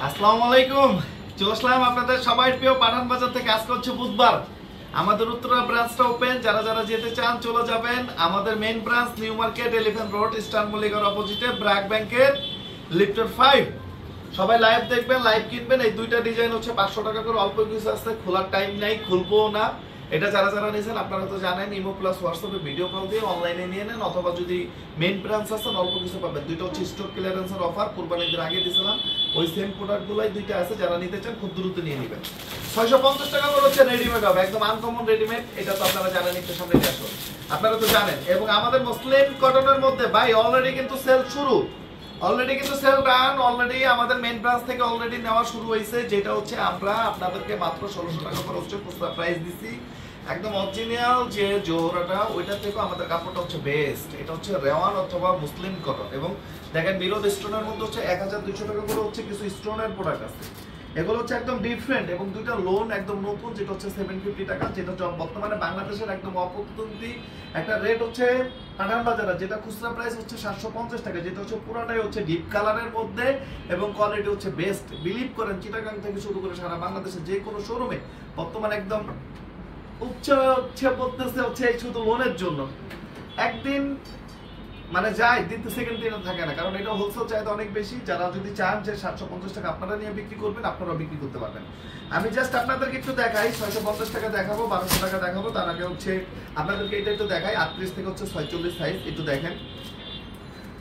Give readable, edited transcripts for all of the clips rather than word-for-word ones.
আসসালামু আলাইকুম। চলে আসলাম আপনাদের সবাই প্রিয় পাঠান বাজার থেকে। আজকে হচ্ছে বুধবার, আমাদের উত্তরা ব্রাঞ্চটা ওপেন। যারা যারা যেতে চান চলে যাবেন। আমাদের main branch New Market, Elephant Road, Eastern মল্লিকার অপোজিটে, ব্র্যাক ব্যাংকের লিফটের 5। সবাই লাইভ দেখবেন, লাইভ কিনবেন। এই দুইটা ডিজাইন হচ্ছে 500 টাকা করে, অল্প কিছু আছে, খোলার টাইম নাই, খুলবো না। এটা যারা যারা নিয়েছেন আপনারা তো জানেন, ইমো প্লাস হোয়াটসঅ্যাপে ভিডিও কল দিয়ে অনলাইনে নিয়ে নেন, অথবা যদি মেইন ব্রাঞ্চ আছেন অল্প কিছু পাবেন। দুইটা হচ্ছে স্টক ক্লিয়ারেন্সের অফার, কুরবানিদের আগে দিয়েছিলাম। ওই সেম প্রোডাক্টগুলাই দুইটা আছে, যারা নিতে চান খুব দ্রুত নিয়ে নেবেন। 650 টাকা করে হচ্ছে রেডিমেড হবে, একদম আনকমন রেডিমেড। এটা তো আপনারা জানেন, একটু সামনে নিয়ে আসুন, আপনারা তো জানেন। এবং আমাদের মসলিন কটনের মধ্যে ভাই অলরেডি কিন্তু সেল শুরু, অলরেডি কিন্তু সেল রান, অলরেডি আমাদের মেইন ব্রাঞ্চ থেকে অলরেডি নেওয়া শুরু হয়েছে। যেটা হচ্ছে আমরা আপনাদেরকে মাত্র 1600 টাকা করে হচ্ছে খুচরা প্রাইস দিছি। একদম অরিজিনাল যে জোহরাটা, ওইটা থেকে আমাদের কাপড়টা হচ্ছে বেস্ট। এটা হচ্ছে রেওয়ান অথবা মুসলিম কটন। এবং দেখেন বিরোধ স্টোনের মধ্যে হচ্ছে 1200 টাকা করে হচ্ছে কিছু স্টোনের প্রোডাক্ট আছে। এগুলো হচ্ছে একদম ডিফারেন্ট। এবং দুইটা লোন একদম নতুন, যেটা হচ্ছে 750 টাকা, যেটা বর্তমানে বাংলাদেশের একদম অপরচুনিটি একটা রেট হচ্ছে পাঠান বাজারে, যেটা খুচরা প্রাইস হচ্ছে 750 টাকা, যেটা হচ্ছে পুরাটাই হচ্ছে ডিপ কালারের মধ্যে এবং কোয়ালিটি হচ্ছে বেস্ট। বিলিভ করেন, চিটাগাং থেকে শুরু করে সারা বাংলাদেশের যে কোনো শোরুমে বর্তমানে একদম উচ্ছে পড়তেছে হচ্ছে এই শুধু লোনের জন্য। একদিন মানে যায়, দ্বিতীয় সেকেন্ড দিনে থাকে না, কারণ এটা হোলসেল চাহিদা অনেক বেশি। যারা যদি চান যে 750 টাকা আপনারা নিয়ে বিক্রি করবেন, আপনারা বিক্রি করতে পারবেন। আমি জাস্ট আপনাদেরকে একটু দেখাই, 650 টাকা দেখাবো, 1200 টাকা দেখাবো। তার আগে হচ্ছে আপনাদেরকে এটা একটু দেখাই, 38 থেকে হচ্ছে 46 সাইজ। একটু দেখেন,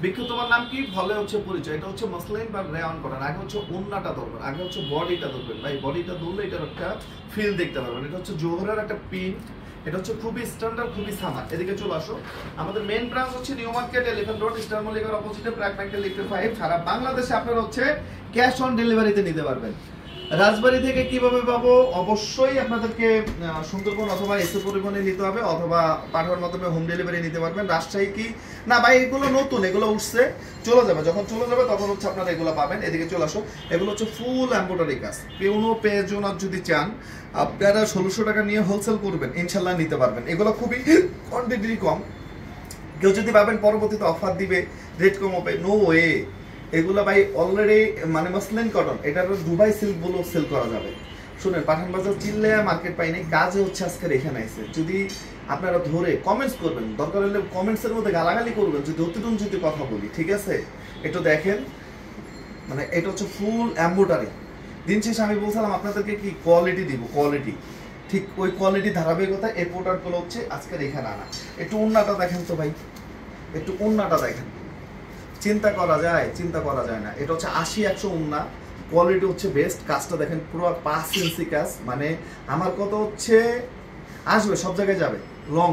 বিক্ষু তোমার নাম কি বলে হচ্ছে পরিচয়। এটা হচ্ছে মসলিন বা রেওয়ান কটন। আগে হচ্ছে ওন্নাটা ধরবেন, আগে হচ্ছে বডিটা ধরবেন। ভাই বডিটা ধরলে এটার একটা ফিল দেখতে পারবেন। এটা হচ্ছে জোহরের একটা প্রিন্ট, এটা হচ্ছে খুবই স্ট্যান্ডার্ড, খুবই সামার। এদিকে চলে আসো। আমাদের মেইন ব্রাঞ্চ হচ্ছে New Market, Elephant Road, Eastern মল্লিকার অপোজিটে, ব্র্যাক ব্যাংকের লিফটের 5। সারা বাংলাদেশে আপনারা হচ্ছে ক্যাশ অন ডেলিভারিতে নিতে পারবেন। রাজবাড়ী থেকে কিভাবে পাবো? অবশ্যই আপনাদেরকে সুন্দরবন অথবা এসে পরিবহনে নিতে হবে, অথবা পাঠানোর মাধ্যমে হোম ডেলিভারি নিতে পারবেন। রাজশাহী কি না ভাই, এগুলো নতুন, এগুলো উঠছে, চলে যাবে। যখন চলে যাবে তখন হচ্ছে আপনারা এগুলো পাবেন। এদিকে চলে আসো। এগুলো হচ্ছে ফুল এমব্রয়ডারি কাজ। কোনো পেজ ওনার যদি চান, আপনারা 1600 টাকা নিয়ে হোলসেল করবেন, ইনশাল্লাহ নিতে পারবেন। এগুলো খুবই কোয়ান্টিটি কম। কেউ যদি ভাবেন পরবর্তীতে অফার দিবে, রেট কম হবে, নো ওয়ে। এগুলো ভাই অলরেডি মানে মসলিন কটন, এটার দুবাই সিল্ক বলে সেল করা যাবে। শুনেন, পাঠান বাজার চিল্লে মার্কেট পাই নাই, কাজে হচ্ছে আজকের এখানে আছে। যদি আপনারা ধরে কমেন্টস করবেন, দরকার হলে কমেন্টসের মধ্যে গালাগালি করবেন, যদি অতিরুণ যদি কথা বলি, ঠিক আছে? একটু দেখেন, মানে এটা হচ্ছে ফুল এমব্রয়ডারি। দিন শেষে আমি বলছিলাম আপনাদেরকে কি কোয়ালিটি দিব, কোয়ালিটি, ঠিক ওই কোয়ালিটি ধারাবাহিকতা এই প্রোডাক্টগুলো হচ্ছে আজকের এখানে আনা। একটু ওন্নাটা দেখেন তো ভাই, একটু ওন্নাটা দেখেন। চিন্তা করা যায়? চিন্তা করা যায় না। এটা হচ্ছে 80-100 ওন্না, কোয়ালিটি হচ্ছে বেস্ট। কাজটা দেখেন, পুরো 5 ইঞ্চি কাজ। মানে আমার কত হচ্ছে আসবে, সব জায়গায় যাবে। লং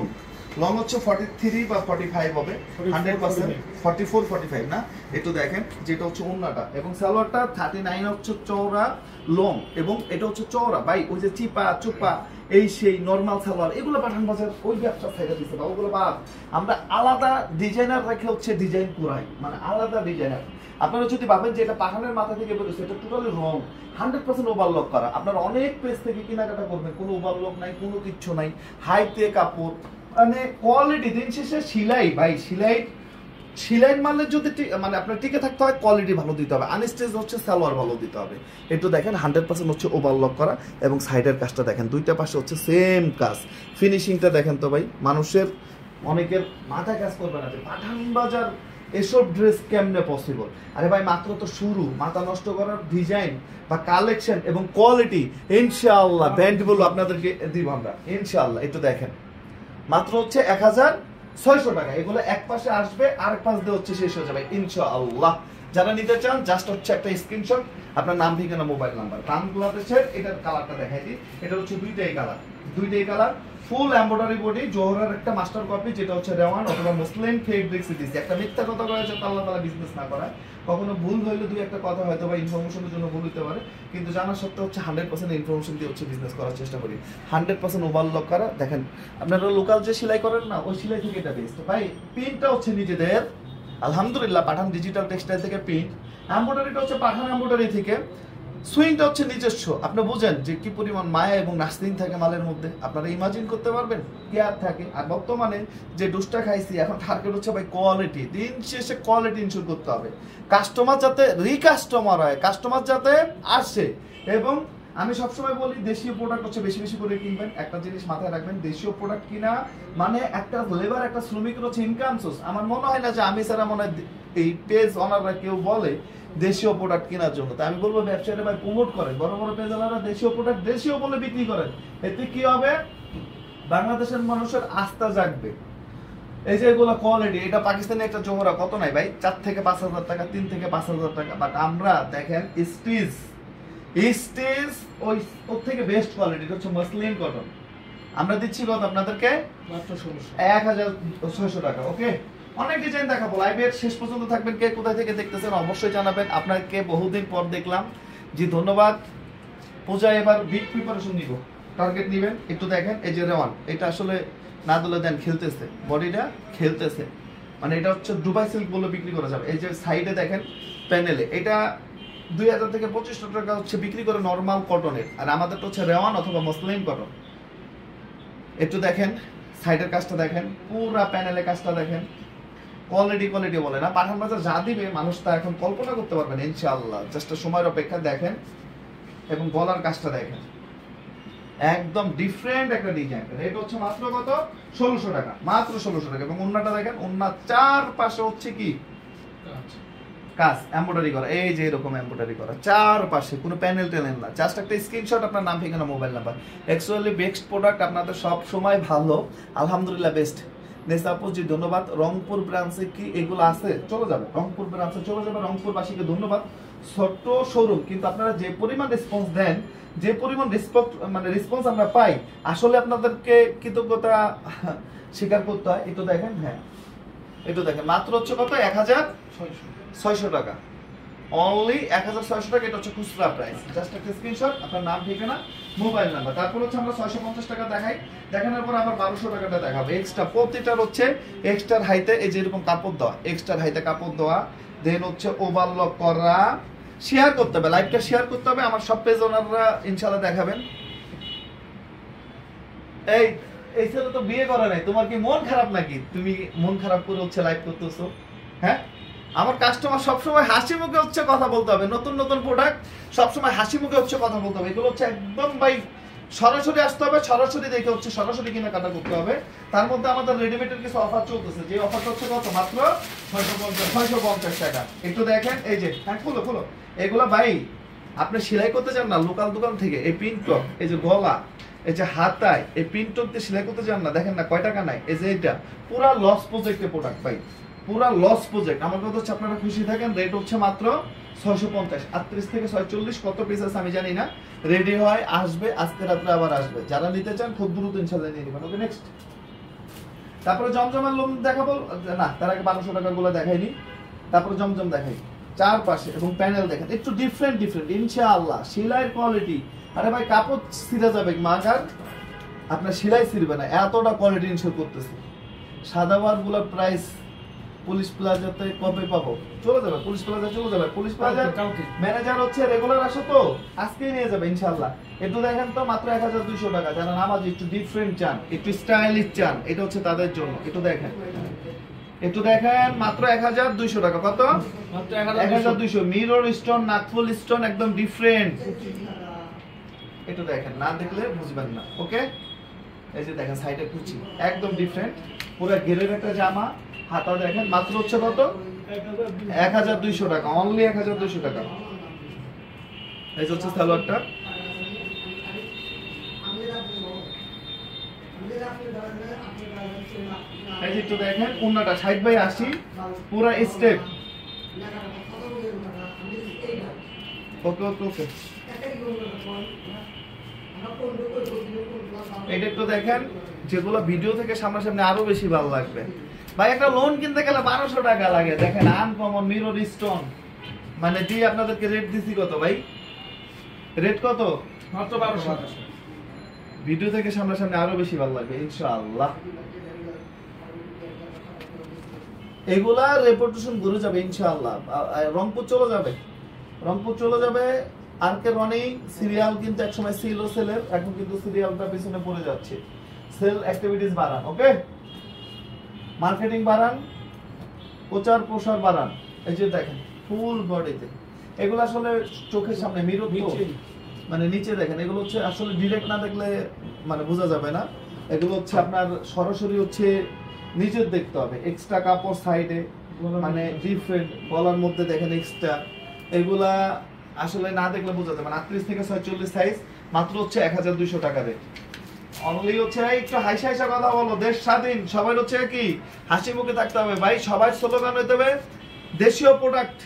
লং হচ্ছে 43 বা 45 হবে, 100%। 44-45 না? একটু দেখেন, যেটা হচ্ছে ওন্নাটা। এবং সালোয়ারটা 39 হচ্ছে চওড়া লং, এবং এটা হচ্ছে চওড়া। ভাই ওই যে চিপা চুপা এই সেই নরমাল সালোয়ার, এগুলো পাঠান বাজার ওই ব্যবসা সাইডে দিচ্ছে বা ওগুলো বাদ। আমরা আলাদা ডিজাইনার রেখে হচ্ছে ডিজাইন করাই, মানে আলাদা ডিজাইনার। আপনারা যদি ভাবেন যে এটা পাঠানের মাথা থেকে বেরোচ্ছে, এটা টোটালি রং, 100% ওভারলক করা। আপনারা অনেক পেজ থেকে কেনাকাটা করবেন, কোনো ওভারলক নাই, কোনো কিচ্ছু নাই, হাইতে কাপড়, মানে কোয়ালিটি। দিন শেষে সিলাই, ভাই সিলাই মারলে যদি মানে আপনার টিকে থাকতে হয়, কোয়ালিটি ভালো দিতে হবে। আনস্টেজ হচ্ছে সালোয়ার ভালো দিতে হবে। একটু দেখেন, 100% হচ্ছে ওভারলক করা। এবং সাইডের কাজটা দেখেন, দুইটা পাশে হচ্ছে সেম কাজ। ফিনিশিংটা দেখেন তো ভাই, মানুষের অনেকের মাথায় কাজ করবে না যে পাঠান বাজার এসব ড্রেস কেমনে পসিবল। আরে ভাই মাত্র তো শুরু, মাথা নষ্ট করার ডিজাইন বা কালেকশন এবং কোয়ালিটি ইনশাআল্লাহ ব্র্যান্ড বলবো আপনাদেরকে দিব আমরা ইনশাআল্লাহ। একটু দেখেন, মাত্র হচ্ছে 1600 টাকা। এগুলো এক পাশে আসবে, আরেক পাশ দিয়ে হচ্ছে শেষ হয়ে যাবে ইনশাআল্লাহ। যারা নিতে চান জাস্ট হচ্ছে একটা স্ক্রিনশট, আপনার নাম, ঠিকানা, মোবাইল নাম্বার। বাংলাদেশের এটার কালারটা দেখাই দিই। এটা হচ্ছে দুইটাই কালার, ফুল এমব্রয়ডারি বডি, জোহরের একটা মাস্টার কপি, যেটা হচ্ছে রেওয়ান অথবা মুসলিম ফেব্রিক্স দিয়েছে। একটা মিথ্যা কথা বলা হয়েছে, আল্লাহ তাআলা বিজনেস না করায়। কখনো ভুল হইলে দুই একটা কথা হয়তো বা ইনফরমেশনের জন্য ভুল হতে পারে, কিন্তু জানা সত্ত্বেও হচ্ছে 100% ইনফরমেশন দিয়ে হচ্ছে বিজনেস করার চেষ্টা করি। 100% ওভারলক করা। দেখেন, আপনারা লোকাল যে সেলাই করেন না, ওই সেলাই থেকে এটা বেস্ট। ভাই প্রিন্টটা হচ্ছে নিজেদের, আলহামদুলিল্লাহ পাঠান ডিজিটাল টেক্সটাইল থেকে প্রিন্ট। এমব্রয়ডারিটা হচ্ছে পাঠান এমব্রয়ডারি থেকে। সুইংটা হচ্ছে নিজস্ব। আপনি বুঝেন যে কি পরিমাণ মায়া এবং নাস্তিন থাকে মালের মধ্যে, আপনারা ইমাজিন করতে পারবেন কি আর থাকে। আর বর্তমানে যে ডোজটা খাইছি এখন টার্গেট হচ্ছে ভাই কোয়ালিটি, দিন শেষে কোয়ালিটি ইনশিওর করতে হবে, কাস্টমার যাতে রিকাস্টমার হয়, কাস্টমার যাতে আসে। এবং আমি সবসময় বলি দেশীয় প্রোডাক্ট হচ্ছে বেশি বেশি করে কিনবেন। একটা জিনিস মাথায় রাখবেন, দেশীয় প্রোডাক্ট কিনা মানে একটা লেবার, একটা শ্রমিকের হচ্ছে ইনকাম সোর্স। আমার মনে হয় না যে আমি ছাড়া মনে হয় এই পেজ অনাররা কেউ বলে দেশীয় প্রোডাক্ট কেনার জন্য। তাই আমি বলবো ব্যবসায়ীরা ভাই প্রমোট করেন, বড় বড় পেজ ওনারা দেশীয় প্রোডাক্ট দেশীয় বলে বিক্রি করেন। এতে কি হবে, বাংলাদেশের মানুষের আস্থা জাগবে। এই যে এগুলো কোয়ালিটি, এটা পাকিস্তানি একটা জোহরা কত নাই ভাই, 4 থেকে 5,000 টাকা, 3 থেকে 5,000 টাকা। বাট আমরা দেখেন স্টিচ ওর থেকে বেস্ট কোয়ালিটি হচ্ছে মসলিন কটন। আমরা দিচ্ছি কত আপনাদেরকে, মাত্র 1,600 টাকা। ওকে, অনেক ডিজাইন দেখাবো, লাইভের শেষ পর্যন্ত থাকবেন। কে কোথায় থেকে দেখতেছেন অবশ্যই জানাবেন। আপনাকে বহুদিন পর দেখলাম, জি ধন্যবাদ। পূজা এবার বিগ প্রিপারেশন নিব, টার্গেট নেবেন। একটু দেখেন এই যে রেওয়ান, এটা আসলে না দিলে দেন খেলতেছে, বডিটা খেলতেছে, মানে এটা হচ্ছে দুবাই সিল্ক বলে বিক্রি করা যাবে। এই যে সাইডে দেখেন প্যানেলে, এটা 2,000 থেকে 2,500 টাকা হচ্ছে বিক্রি করে নরমাল কটনের। আর আমাদেরটা হচ্ছে রেওয়ান অথবা মসলিন কটন। একটু দেখেন সাইডের কাজটা দেখেন, পুরা প্যানেলের কাজটা দেখেন, কোয়ালিটি বলে না, পাঠান বাজার যা দিবে মানুষ তা এখন কল্পনা করতে পারবেন ইনশাআল্লাহ। জাস্ট সময়ের অপেক্ষা। দেখেন এবং গলার কাজটা দেখেন, একদম ডিফারেন্ট একটা ডিজাইন। রেট হচ্ছে মাত্র কত, 1,600 টাকা, মাত্র 1,600 টাকা। এবং ওন্নাটা দেখেন, ওন্না চারপাশে হচ্ছে কি কাজ, এমব্রয়ডারি করা। এই যে এরকম এমব্রয়ডারি করা চারপাশে, কোনো প্যানেল টেনেল না, জাস্ট একটা স্ক্রিনশট, আপনার নাম, ঠিকানা, mobile number. Actually best product, আপনাদের সব সময় ভালো, আলহামদুলিল্লাহ বেস্ট। নেসাপুজি ধন্যবাদ। রংপুর ব্রাঞ্চে কি এগুলো আছে, চলে যাবে রংপুর ব্রাঞ্চে চলে যাবে। রংপুরবাসীকে ধন্যবাদ। ছোট্ট শোরুম, কিন্তু আপনারা যে পরিমাণ রেসপন্স দেন, যে পরিমাণ রেসপন্স আমরা পাই, আসলে আপনাদেরকে কৃতজ্ঞতা স্বীকার করতে হয়। একটু দেখেন, হ্যাঁ একটু দেখেন, মাত্র হচ্ছে কত, 1,600 টাকা, অনলি 1,600 টাকা। এটা হচ্ছে খুচরা প্রাইস। জাস্ট একটা স্ক্রিনশট, আপনার নাম, ঠিকানা, মোবাইল নাম্বার। তারপর হচ্ছে আমরা 650 টাকা দেখাই, দেখানোর পর আবার 1,200 টাকাটা দেখাবো এক্সট্রা। প্রতিটার হচ্ছে এক্সট্রার হাইতে এই যে এরকম কাপড় দেওয়া, এক্সট্রার হাইতে কাপড় দেওয়া, দেন হচ্ছে ওভারলক করা। শেয়ার করতে হবে, লাইভটা শেয়ার করতে হবে। আমার সব পেজ ওনাররা ইনশাআল্লাহ দেখাবেন। এই ছেলে তো বিয়ে করে নাই, তোমার কি মন খারাপ নাকি? তুমি মন খারাপ করে হচ্ছে লাইভ করতেছো? হ্যাঁ, আমার কাস্টমার সবসময় হাসি মুখে হচ্ছে কথা বলতে হবে। নতুন নতুন প্রোডাক্ট সবসময় হাসি মুখে হচ্ছে কথা বলতে হবে। এগুলো হচ্ছে একদম ভাই সরাসরি আসতে হবে, সরাসরি দেখে হচ্ছে সরাসরি কেনাকাটা করতে হবে। তার মধ্যে আমাদের রেডিমেডের কিছু অফার চলতেছে, যে অফারটা হচ্ছে কত, মাত্র 650 টাকা। একটু দেখেন, এই যে, হ্যাঁ খোলো, এগুলো ভাই আপনি সেলাই করতে চান না লোকাল দোকান থেকে, এই প্রিন্টক, এই যে গলা, এই যে হাতায় এই প্রিন্টক দিয়ে সেলাই করতে চান না, দেখেন না কয় টাকা নাই। এই যে এটা পুরা লস প্রজেক্টের প্রোডাক্ট ভাই, পুরা লস প্রজেক্ট। আমার কথা হচ্ছে আপনারা খুশি থাকেন। রেট হচ্ছে মাত্র 650, 38 থেকে 46 কত পিস আছে আমি জানি না। রেডি হয়, আসবে আজকে রাত্রে, আবার আসবে। যারা নিতে চান খুব দ্রুত ইনশাআল্লাহ নিয়ে নেবেন। ওকে, নেক্সট। তারপরে জমজমের লোন দেখাবো না, তার আগে 1,200 টাকা গুলো দেখাইনি। তারপরে জমজম দেখাই, চারপাশে এবং প্যানেল দেখেন, একটু ডিফারেন্ট ইনশাআল্লাহ। সেলাইয়ের কোয়ালিটি, আরে ভাই কাপড় ছিঁড়ে যাবে মাগার, আপনার সেলাই ছিঁড়বে না, এতটা কোয়ালিটি ইনশিওর করতেছে। সাদাবার গুলোর প্রাইস পুলিশ প্লাজাতে কবে পাবো, চলে যাবে পুলিশ প্লাজা, চলে যাবে পুলিশ প্লাজা। ম্যানেজার হচ্ছে রেগুলার আসো তো, আজকেই নিয়ে যাবে ইনশাআল্লাহ। একটু দেখেন তো, মাত্র 1,200 টাকা। যারা নামাজ একটু ডিফারেন্ট চান, একটু স্টাইলিশ চান, এটা হচ্ছে তাদের জন্য। একটু দেখেন, মাত্র 1,200 টাকা। কত, মাত্র 1,200। মিরর স্টোন, নাকফুল স্টোন, একদম ডিফারেন্ট। একটু দেখেন, না দেখলে বুঝবেন না। ওকে, এই যে দেখেন সাইডে কুচি, একদম ডিফারেন্ট, পুরো ঘেরের একটা জামা। হাতা দেখেন, মাত্র হচ্ছে কত, 1,200 টাকা, অনলি 1,200 টাকা। এই হচ্ছে সালোয়ারটা। এই যে একটু দেখেন ওন্নাটা 60 বাই 80, পুরো স্টেপ। ওকে ওকে ওকে, এটা একটু দেখেন, যেগুলো ভিডিও থেকে সামনাসামনি আরো বেশি ভালো লাগবে। ভাই একটা লোন কিনতে গেলে 1,200 টাকা লাগে। দেখেন আনকমন মিরর স্টোন, মানে দিয়ে আপনাদেরকে রেট দিছি কত ভাই, রেট কত, মাত্র 1,200। ভিডিও থেকে সামনাসামনি আরো বেশি ভালো লাগবে ইনশাআল্লাহ। এগুলা রেপুটেশন ঘুরে যাবে ইনশাআল্লাহ। রংপুর চলে যাবে, রংপুর চলে যাবে। আর্কের রানিং সিরিয়াল কিন্তু একসময় ছিল সেলের, এখন কিন্তু সিরিয়ালটা পিছনে পড়ে যাচ্ছে। সেল অ্যাক্টিভিটিস বাড়ান, ওকে, মার্কেটিং বাড়ান, প্রচার প্রসার বাড়ান। এই যে দেখেন ফুল বডিতে এগুলো আসলে চোখের সামনে মিরর তো মানে নিচে দেখেন, এগুলো হচ্ছে আসলে ডিরেক্ট না দেখলে মানে বোঝা যাবে না। এগুলো হচ্ছে আপনার সরাসরি হচ্ছে নিচের দেখতে হবে, এক্সট্রা কাপড় সাইডে মানে ডিফারেন্ট গলার মধ্যে দেখেন এক্সট্রা, এগুলা আসলে না দেখলে বোঝা যাবে না। 38 থেকে 46 সাইজ মাত্র হচ্ছে 1200 টাকা রেট। অনলি হচ্ছে একটু হাসি হাসা কথা বলো, দেশ স্বাধীন, সবাই হচ্ছে কি হাসি মুখে থাকতে হবে ভাই। সবাই স্লোগান হইতে হবে দেশীয় প্রোডাক্ট,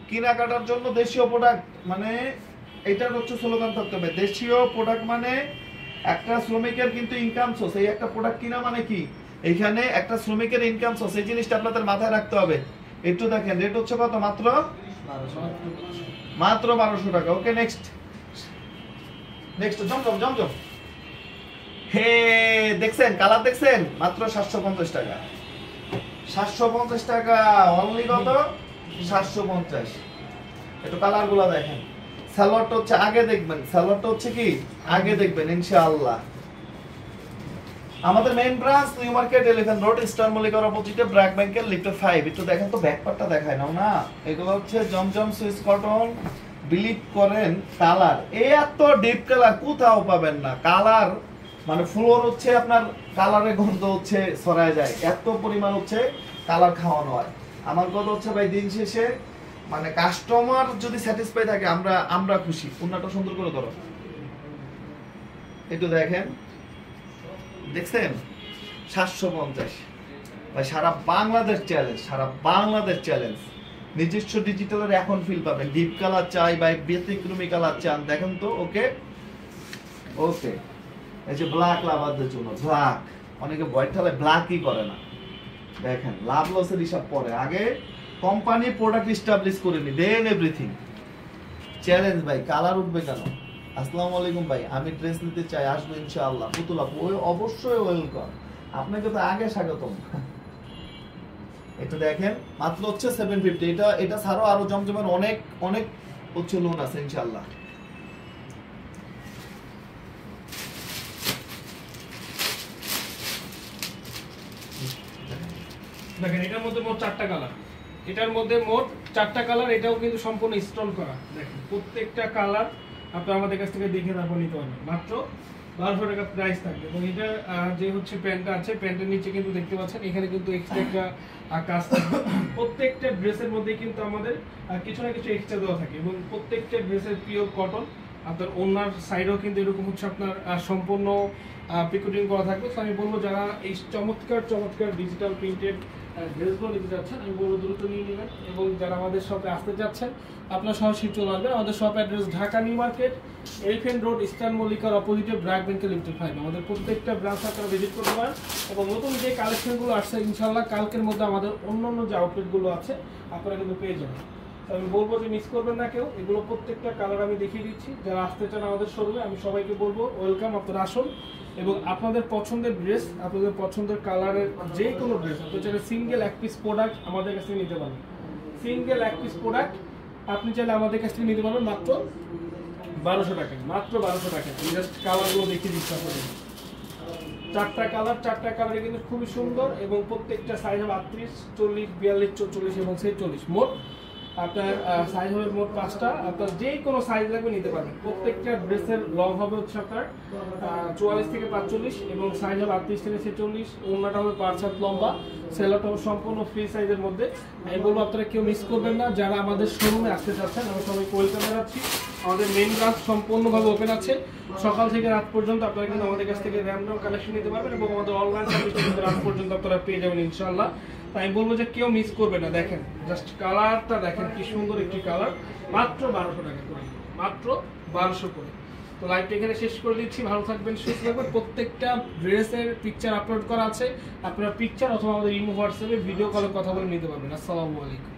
কেনাকাটার জন্য দেশীয় প্রোডাক্ট, মানে এটার হচ্ছে স্লোগান থাকতে হবে দেশীয় প্রোডাক্ট। মানে একটা শ্রমিকের কিন্তু ইনকাম সোর্স, এই একটা প্রোডাক্ট কিনা মানে কি এখানে একটা শ্রমিকের ইনকাম সোর্স, এই জিনিসটা আপনাদের মাথায় রাখতে হবে। একটু দেখেন রেট হচ্ছে কত, মাত্র 1200 টাকা। ওকে নেক্সট জমজম হে দেখছেন কালার দেখছেন, মাত্র 750 টাকা। 750 টাকা অনলি, কত 750। একটু কালার গুলা দেখেন। সালোয়ারটা হচ্ছে আগে দেখবেন, সালোয়ারটা হচ্ছে কি আগে দেখবেন ইনশাআল্লাহ। আমাদের main branch New Market Elephant Road, Star মল্লিকার অপোজিটে ব্র্যাক ব্যাংকের লিফটে 5। একটু দেখেন তো ব্যাক পার্টটা দেখায় নাও না। এগুলো হচ্ছে জমজম সুইস কটন, বিলিভ করেন কালার এত ডিপ কালার কোথাও পাবেন না। কালার মানে ফ্লোর হচ্ছে আপনার কালারের গন্ধ হচ্ছে ছড়ায় যায়, এত পরিমাণ হচ্ছে কালার খাওয়ানো হয়। আমার কথা হচ্ছে ভাই দিন শেষে মানে কাস্টমার যদি স্যাটিসফাই থাকে আমরা খুশি। ওন্নাটা সুন্দর করে ধরো, একটু দেখেন, দেখছেন 750 ভাই। সারা বাংলাদেশ চ্যালেঞ্জ, সারা বাংলাদেশ চ্যালেঞ্জ। নিজস্ব ডিজিটালের এখন ফিল পাবেন। ডিপ কালার চাই বা ব্যতিক্রমী কালার চান, দেখেন তো। ওকে ওকে, এই যে ব্ল্যাক লাভারদের জন্য ব্ল্যাক, অনেকে ভয় ঠালে ব্ল্যাকই করে না। দেখেন লাভ লসের হিসাব পরে, আগে কোম্পানি প্রোডাক্ট এস্টাবলিশ করে নি, দেন এভরিথিং। চ্যালেঞ্জ ভাই, কালার উঠবে কেন? আসসালামু আলাইকুম ভাই, আমি ড্রেস নিতে চাই, আসবো ইনশাআল্লাহ। পুতুল আপু অবশ্যই ওয়েলকাম, আপনাকে তো আগে স্বাগতম। একটু দেখেন মাত্র হচ্ছে 750। এটা ছাড়াও আরো জমজমের অনেক অনেক হচ্ছে লোন আছে ইনশাআল্লাহ। দেখেন এটার মধ্যে মোট 4টা কালার, এটার মধ্যে মোট 4টা কালার। এটাও কিন্তু সম্পূর্ণ স্টোন করা। দেখেন প্রত্যেকটা কালার আপনি আমাদের কাছ থেকে দেখে তারপর নিতে পারবেন। মাত্র 1200 টাকা প্রাইস থাকবে। এবং এটা যে হচ্ছে প্যান্টটা আছে, প্যান্টের নিচে কিন্তু দেখতে পাচ্ছেন এখানে কিন্তু এক্সট্রা একটা কাজ থাকবে। প্রত্যেকটা ড্রেসের মধ্যে কিন্তু আমাদের কিছু না কিছু এক্সট্রা দেওয়া থাকে। এবং প্রত্যেকটা ড্রেসের পিওর কটন। আপনার ওনার সাইডেও কিন্তু এরকম হচ্ছে আপনার সম্পূর্ণ পিকোটিং করা থাকবে। তো আমি বলবো যারা এই চমৎকার চমৎকার ডিজিটাল প্রিন্টেড ড্রেসগুলো নিতে যাচ্ছেন, আমি বলবো দ্রুত নিয়ে নেবেন। এবং যারা আমাদের শপে আসতে যাচ্ছেন আপনার সরাসরি চলে আসবেন। আমাদের shop address Dhaka New Market Elephant Road, Eastern মল্লিকার অপোজিটে ব্র্যাক ব্যাংকের লিফটে 5। আমাদের প্রত্যেকটা ব্রাঞ্চ আপনারা ভিজিট করতে পারেন। এবং নতুন যে কালেকশনগুলো আসছে ইনশাআল্লাহ কালকের মধ্যে আমাদের অন্যান্য যে আউটলেটগুলো আছে আপনারা কিন্তু পেয়ে যাবেন। আমি বলবো যে মিস করবেন না কেউ। এগুলো প্রত্যেকটা কালার আমি দেখিয়ে দিচ্ছি। যারা আসতে চান আমাদের শোরুমে, আমি সবাইকে বলবো ওয়েলকাম, আপনারা আসুন। এবং আপনাদের পছন্দের ড্রেস, আপনাদের পছন্দের কালারের যে কোনো ড্রেস আপনি চাইলে সিঙ্গেল এক পিস প্রোডাক্ট আমাদের কাছ থেকে নিতে পারবেন। সিঙ্গেল এক পিস প্রোডাক্ট আপনি চাইলে আমাদের কাছ থেকে নিতে পারবেন মাত্র 1200 টাকা। মাত্র 1200 টাকা। আমি জাস্ট কালারগুলো দেখিয়ে দিচ্ছি আপনাদের। 4টা কালার, 4টা কালারে কিন্তু খুবই সুন্দর। এবং প্রত্যেকটা সাইজ হবে 38, 40, 42, 44 এবং 46। মোট আপনার সাইজ হবে মোট 5টা। আপনার যে কোনো সাইজ লাগবে নিতে পারবেন। প্রত্যেকটা ড্রেসের লং হবে হচ্ছে আপনার 44 থেকে 45 এবং সাইজ হবে 38 থেকে 46। ওড়নাটা হবে 5 হাত লম্বা, সেলারটা হবে সম্পূর্ণ ফ্রি সাইজের মধ্যে। আমি বলবো আপনারা কেউ মিস করবেন না। যারা আমাদের শোরুমে আসতে চাচ্ছেন আমি সবাইকে ওয়েলকাম জানাচ্ছি। আমাদের মেইন ব্রাঞ্চ সম্পূর্ণভাবে ওপেন আছে সকাল থেকে রাত পর্যন্ত। আপনারা কিন্তু আমাদের কাছ থেকে র্যান্ডম কালেকশন নিতে পারবেন এবং আমাদের অনলাইন সার্ভিস কিন্তু রাত পর্যন্ত আপনারা পেয়ে যাবেন ইনশাআল্লাহ। তাই আমি বলবো যে কেউ মিস করবে না। দেখেন জাস্ট কালারটা দেখেন কি সুন্দর একটি কালার। মাত্র 1200 টাকা করে, মাত্র 1200 করে। তো লাইভটা এখানে শেষ করে দিচ্ছি। ভালো থাকবেন, সুস্থ থাকবেন। প্রত্যেকটা ড্রেসের পিকচার আপলোড করা আছে, আপনারা পিকচার অথবা আমাদের ইমো হোয়াটসঅ্যাপে ভিডিও কলে কথা বলে নিতে পারবেন। আসসালামু আলাইকুম।